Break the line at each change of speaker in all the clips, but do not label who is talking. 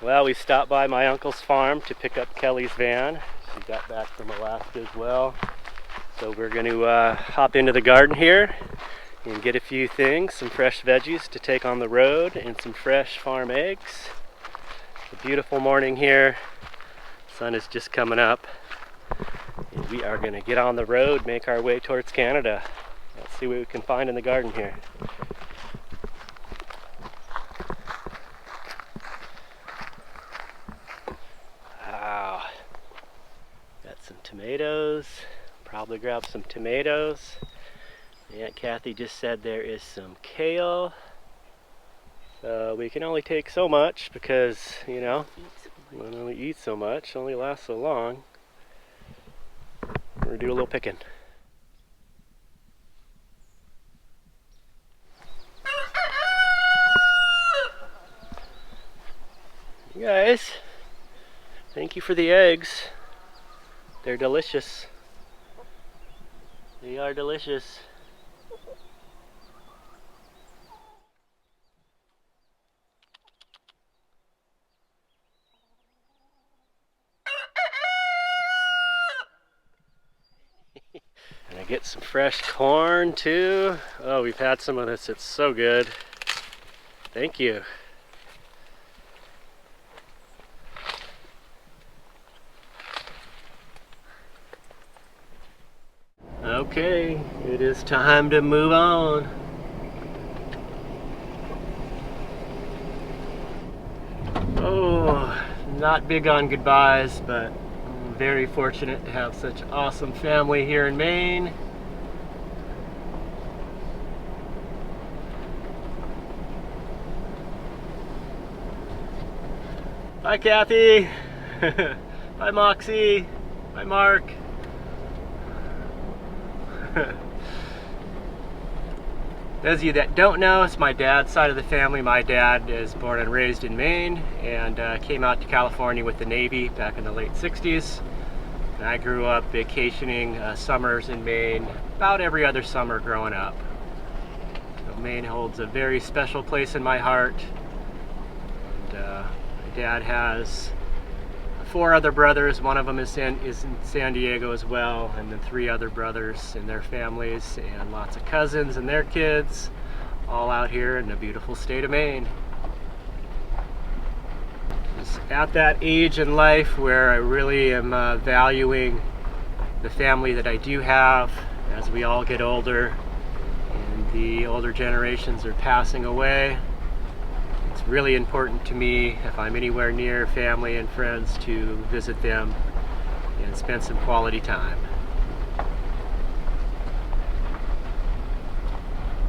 Well, we stopped by my uncle's farm to pick up Kelly's van. She got back from Alaska as well. So we're going to hop into the garden here and get a few things, some fresh veggies to take on the road and some fresh farm eggs. It's a beautiful morning here. Sun is just coming up. And we are going to get on the road, make our way towards Canada. Let's see what we can find in the garden here. Wow. Got some tomatoes. Probably grab some tomatoes. Aunt Kathy just said there is some kale. So we can only take so much because, you know, we can only eat so much, only lasts so long. We're gonna do a little picking. You guys, thank you for the eggs. They're delicious. They are delicious. And I get some fresh corn too. Oh, we've had some of this. It's so good. Thank you. Okay, it is time to move on. Oh, not big on goodbyes, but I'm very fortunate to have such awesome family here in Maine. Bye, Kathy. Bye, Moxie. Bye, Mark. Those of you that don't know, it's my dad's side of the family. My dad is born and raised in Maine and came out to California with the Navy back in the late 60s. And I grew up vacationing summers in Maine about every other summer growing up. So Maine holds a very special place in my heart. And my dad has 4 other brothers. One of them is in San Diego as well, and then 3 other brothers and their families, and lots of cousins and their kids, all out here in the beautiful state of Maine. Just at that age in life where I really am valuing the family that I do have as we all get older and the older generations are passing away. It's really important to me, if I'm anywhere near family and friends, to visit them and spend some quality time.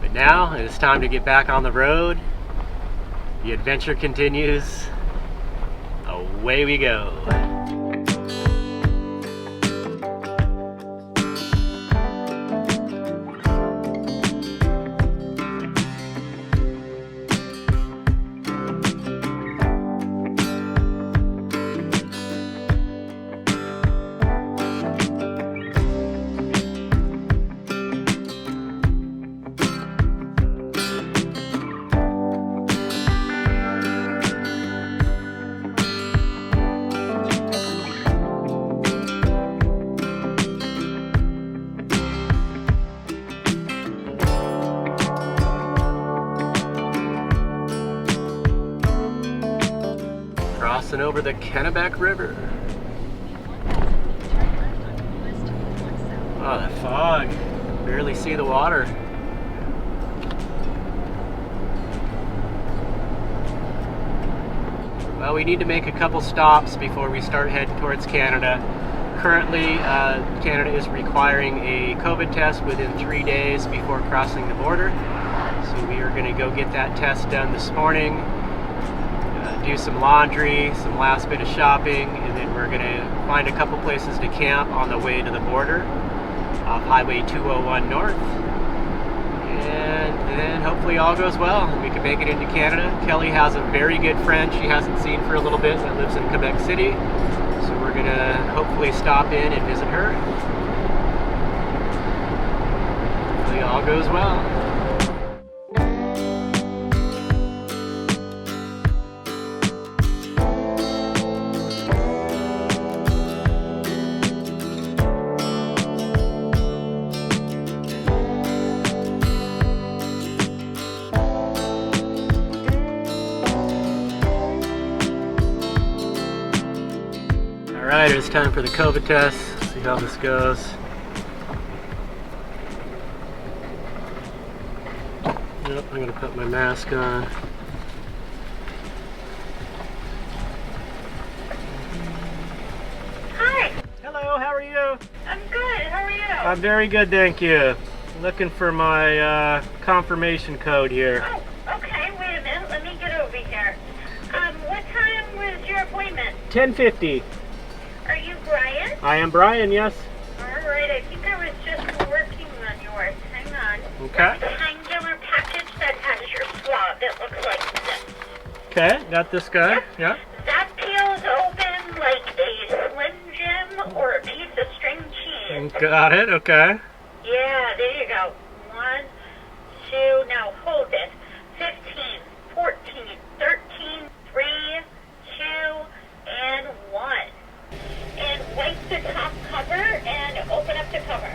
But now it is time to get back on the road. The adventure continues. Away we go. Crossing over the Kennebec River. Oh, the fog. Barely see the water. Well, we need to make a couple stops before we start heading towards Canada. Currently, Canada is requiring a COVID test within 3 days before crossing the border. So we are going to go get that test done this morning. Do some laundry, some last bit of shopping, and then we're going to find a couple places to camp on the way to the border off Highway 201 North. And then hopefully all goes well and we can make it into Canada. Kelly has a very good friend she hasn't seen for a little bit that lives in Quebec City. So we're going to hopefully stop in and visit her. Hopefully all goes well. Alright, it's time for the COVID test. See how this goes. Yep, I'm gonna put my mask on.
Hi.
Hello, how are you?
I'm good. How are you?
I'm very good, thank you. Looking for my confirmation code here.
Oh, okay. Wait a minute. Let me get over here. What time was your appointment?
10:50.
Are you Brian?
I am Brian, yes.
All right. I think I was just working on yours. Hang on.
Okay.
Rectangular package that has your swab. It looks like this.
Okay, got this guy.
Yep.
Yeah.
That peels open like a Slim Jim or a piece of string cheese.
Got it, okay.
Yeah, there you go. 1, 2, now hold it. 15, 14, 13, 3, 2, and 1. And wipe the top cover and open up the cover.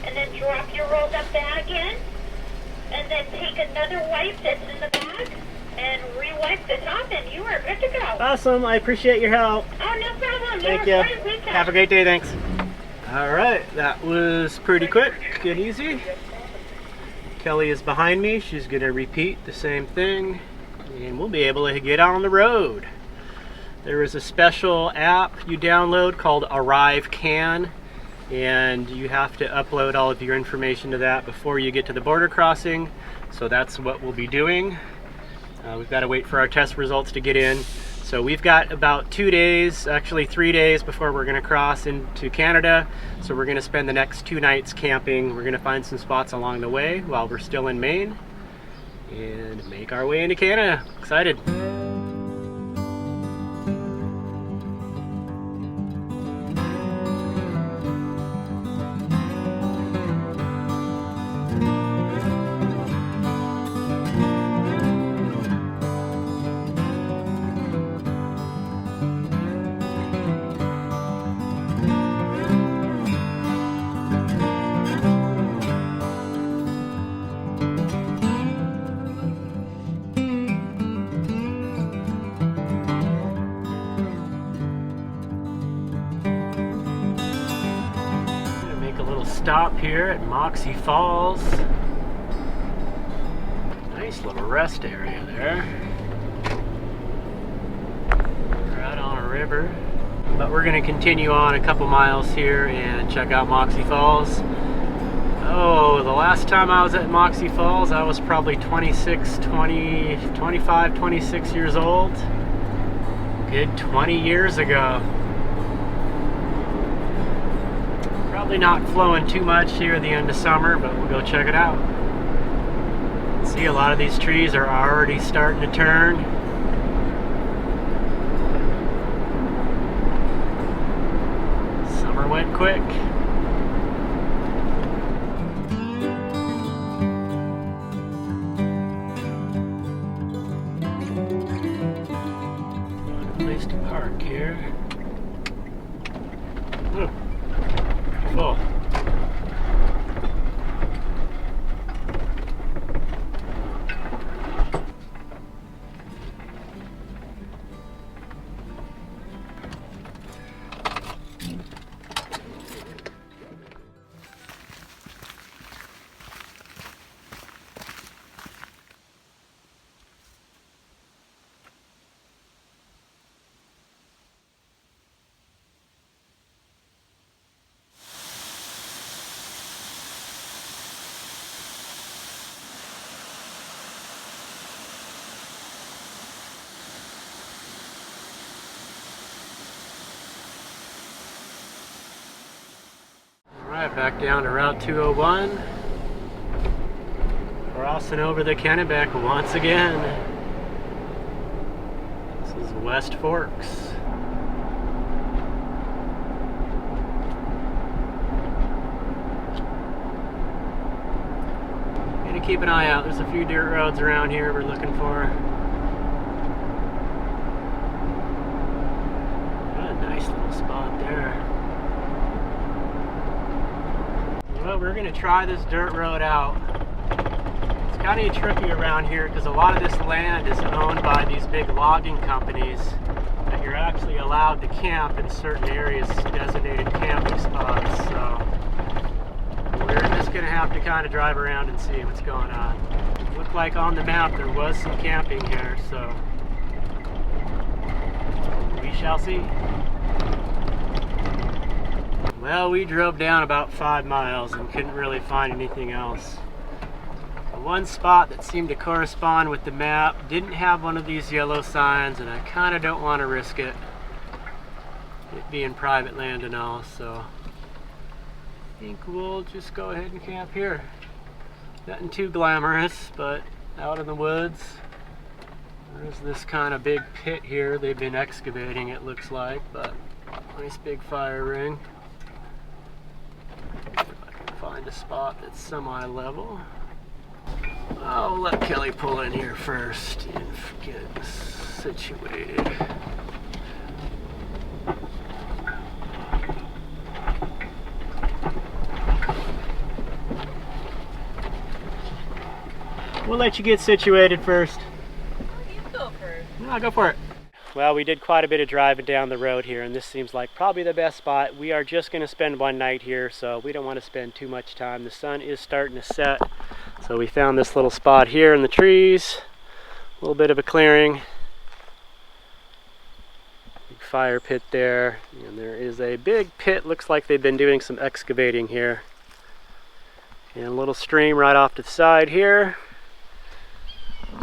And then drop your rolled up bag in. And then take another wipe that's in the bag and re-wipe the top and you are good to go.
Awesome, I appreciate your help.
Oh, no problem.
Thank
You
you.
have a great weekend.
Have a great day, thanks. Alright, that was pretty quick and easy. Kelly is behind me. She's going to repeat the same thing and we'll be able to get on the road. There is a special app you download called ArriveCan, and you have to upload all of your information to that before you get to the border crossing. So that's what we'll be doing. We've got to wait for our test results to get in. So we've got about 2 days, actually 3 days before we're going to cross into Canada. So we're going to spend the next 2 nights camping. We're going to find some spots along the way while we're still in Maine and make our way into Canada. Excited. Stop here at Moxie Falls. Nice little rest area there. We're out on a river. But we're going to continue on a couple miles here and check out Moxie Falls. Oh, the last time I was at Moxie Falls, I was probably 25, 26 years old. Good 20 years ago. Probably not flowing too much here at the end of summer, but we'll go check it out. See, a lot of these trees are already starting to turn. Summer went quick. What a place to park here. Ooh. Full. Alright, back down to Route 201. Crossing over the Kennebec once again. This is West Forks. Gotta keep an eye out. There's a few dirt roads around here we're looking for. What a nice little spot there. Well, we're going to try this dirt road out. It's kind of tricky around here because a lot of this land is owned by these big logging companies that you're actually allowed to camp in certain areas, designated camping spots. So we're just going to have to kind of drive around and see what's going on. It looked like on the map there was some camping here, so we shall see. Well, we drove down about 5 miles and couldn't really find anything else. The one spot that seemed to correspond with the map didn't have one of these yellow signs, and I kind of don't want to risk it being private land and all, so I think we'll just go ahead and camp here. Nothing too glamorous, but out in the woods. There's this kind of big pit here they've been excavating, it looks like, but nice big fire ring. If I can find a spot that's semi-level. I'll let Kelly pull in here first and get situated. We'll let you get situated first.
You go first.
No, go for it. Well, we did quite a bit of driving down the road here, and this seems like probably the best spot. We are just going to spend one night here, so we don't want to spend too much time. The sun is starting to set, so we found this little spot here in the trees. A little bit of a clearing. Big fire pit there, and there is a big pit. Looks like they've been doing some excavating here. And a little stream right off to the side here.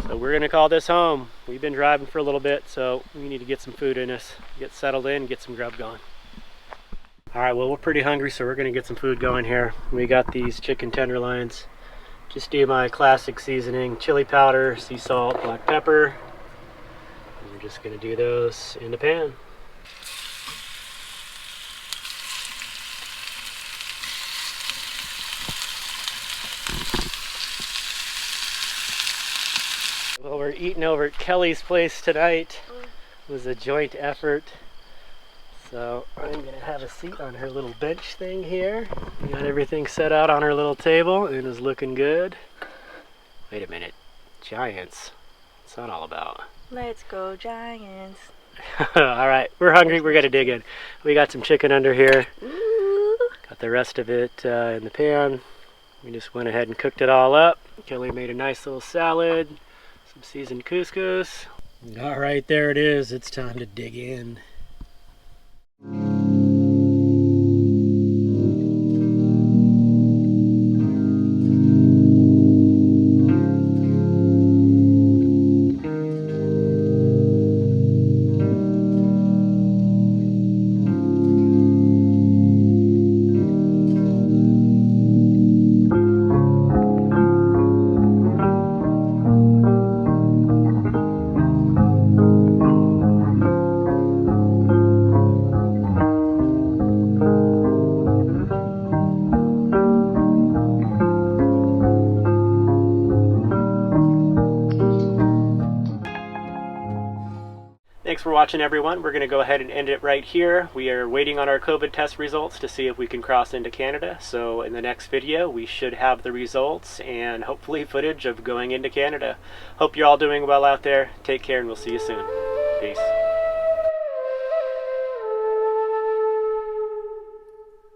So we're gonna call this home. We've been driving for a little bit, so we need to get some food in us, get settled in, get some grub going. All right, well, we're pretty hungry, so we're gonna get some food going here. We got these chicken tenderloins. Just do my classic seasoning, chili powder, sea salt, black pepper. And we're just gonna do those in the pan. Well, we're eating over at Kelly's place tonight. It was a joint effort. So I'm gonna have a seat on her little bench thing here. We got everything set out on her little table and it's looking good. Wait a minute, Giants, what's that all about?
Let's go Giants.
All right, we're hungry, we're gonna dig in. We got some chicken under here.
Ooh.
Got the rest of it in the pan. We just went ahead and cooked it all up. Kelly made a nice little salad. Some seasoned couscous. All right, there it is. It's time to dig in. Thanks for watching, everyone. We're going to go ahead and end it right here. We are waiting on our COVID test results to see if we can cross into Canada. So in the next video, we should have the results and hopefully footage of going into Canada. Hope you're all doing well out there. Take care, and we'll see you soon. Peace.